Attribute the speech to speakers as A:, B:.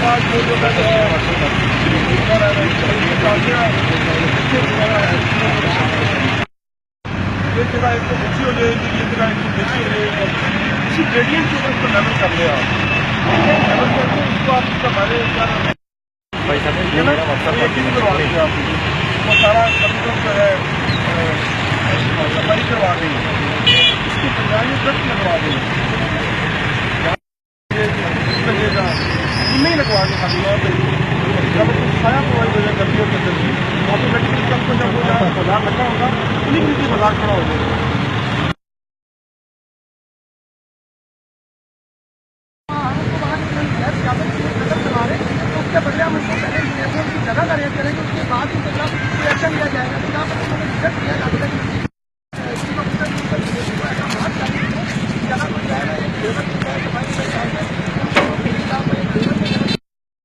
A: बाद जो जो है ये जगह एक तो ऊँची हो जाएगी, ये जगह एक तो नीची हो जाएगी। इसी ग्रेडियंट के ऊपर उसको लेवल कर लिया लेवल करके उसको आप उसका बारे
B: भाई साहब ये मेरा WhatsApp
A: यकीन करवा देंगे आप वो सारा कंप्यूटर जो है सफाई करवा देंगे, इसकी पंजाबी ट्रक लगवा देंगे, लगेगा नहीं लगवा के खाली और जब सारा प्रोवाइड हो जाएगा गर्मियों के अंदर ऑटोमेटिकली कल को जब वो बाजार लगा होगा उन्हीं की बाजार खड़ा हो जाएगा।